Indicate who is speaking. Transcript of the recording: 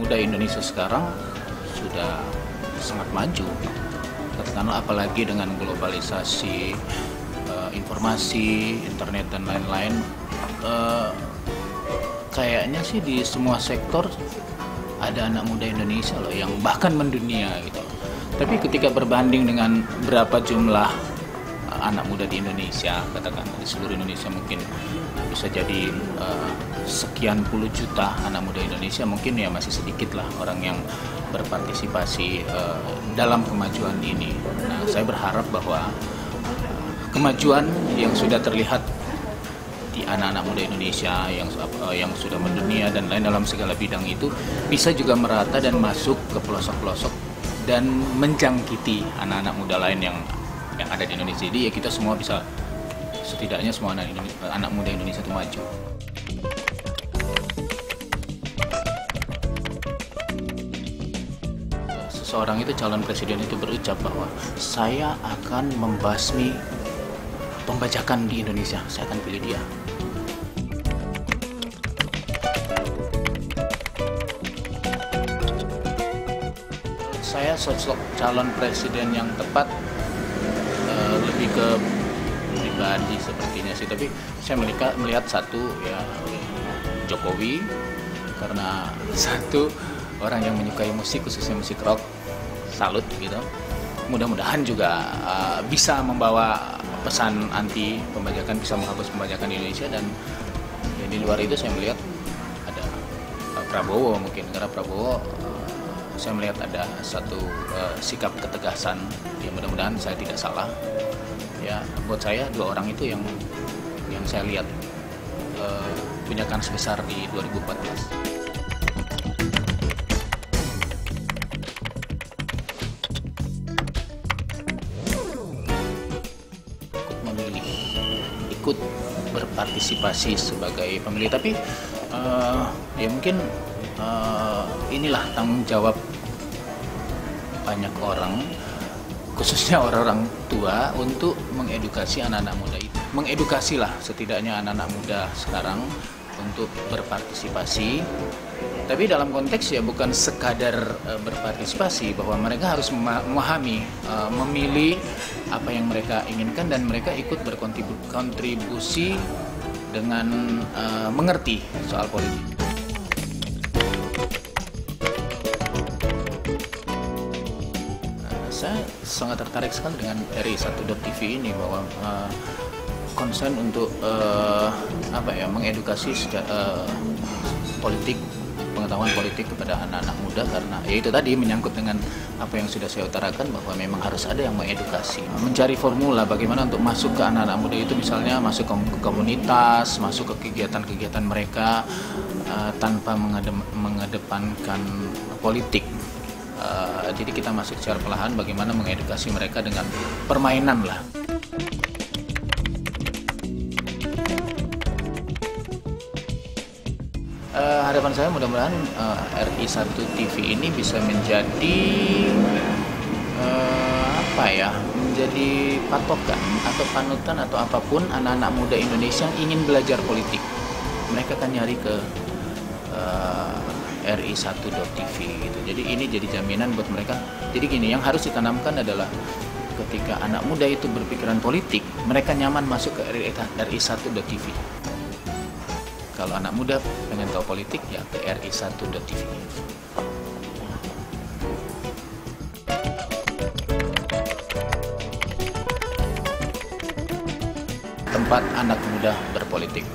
Speaker 1: muda Indonesia sekarang sudah sangat maju, katakanlah apalagi dengan globalisasi informasi, internet dan lain-lain. Kayaknya sih di semua sektor ada anak muda Indonesia loh yang bahkan mendunia gitu. Tapi ketika berbanding dengan berapa jumlah anak muda di Indonesia, katakan di seluruh Indonesia mungkin bisa jadi sekian puluh juta anak muda Indonesia, mungkin ya masih sedikit lah orang yang berpartisipasi dalam kemajuan ini. Nah, saya berharap bahwa kemajuan yang sudah terlihat di anak-anak muda Indonesia yang sudah mendunia dan lain dalam segala bidang itu bisa juga merata dan masuk ke pelosok-pelosok dan menjangkiti anak-anak muda lain yang ada di Indonesia. Jadi ya kita semua bisa, setidaknya semua anak muda Indonesia itu maju. Seseorang itu, calon presiden itu berucap bahwa saya akan membasmi pembajakan di Indonesia, saya akan pilih dia. Saya sosok calon presiden yang tepat lebih ke pribadi sepertinya sih, tapi saya melihat satu ya Jokowi, karena satu orang yang menyukai musik, khususnya musik rock, salut gitu. Mudah-mudahan juga bisa membawa pesan anti pembajakan, bisa menghapus pembajakan di Indonesia. Dan ya, di luar itu saya melihat ada Prabowo mungkin, karena Prabowo saya melihat ada satu sikap ketegasan, ya mudah-mudahan saya tidak salah. Ya buat saya dua orang itu yang saya lihat punya kans besar di 2014. Ikut berpartisipasi sebagai pemilih, tapi ya mungkin inilah tanggung jawab banyak orang, khususnya orang-orang tua, untuk mengedukasi anak-anak muda itu. Mengedukasilah setidaknya anak-anak muda sekarang untuk berpartisipasi, tapi dalam konteks ya bukan sekadar berpartisipasi, bahwa mereka harus memahami, memilih apa yang mereka inginkan, dan mereka ikut berkontribusi dengan mengerti soal politik. Saya sangat tertarik sekali dengan RI1.TV ini, bahwa konsen untuk mengedukasi politik, pengetahuan politik kepada anak-anak muda, karena ya itu tadi menyangkut dengan apa yang sudah saya utarakan, bahwa memang harus ada yang mengedukasi, mencari formula bagaimana untuk masuk ke anak-anak muda itu, misalnya masuk ke komunitas, masuk ke kegiatan-kegiatan mereka tanpa mengedepankan politik. Jadi kita masuk secara perlahan, bagaimana mengedukasi mereka dengan permainan lah. Harapan saya mudah-mudahan RI1TV ini bisa menjadi menjadi patokan atau panutan atau apapun anak-anak muda Indonesia yang ingin belajar politik. Mereka akan nyari ke RI1.TV gitu. Jadi ini jadi jaminan buat mereka. Jadi gini, yang harus ditanamkan adalah ketika anak muda itu berpikiran politik, mereka nyaman masuk ke RI1.TV. Kalau anak muda pengen tahu politik, ya ke RI1.TV. Tempat anak muda berpolitik.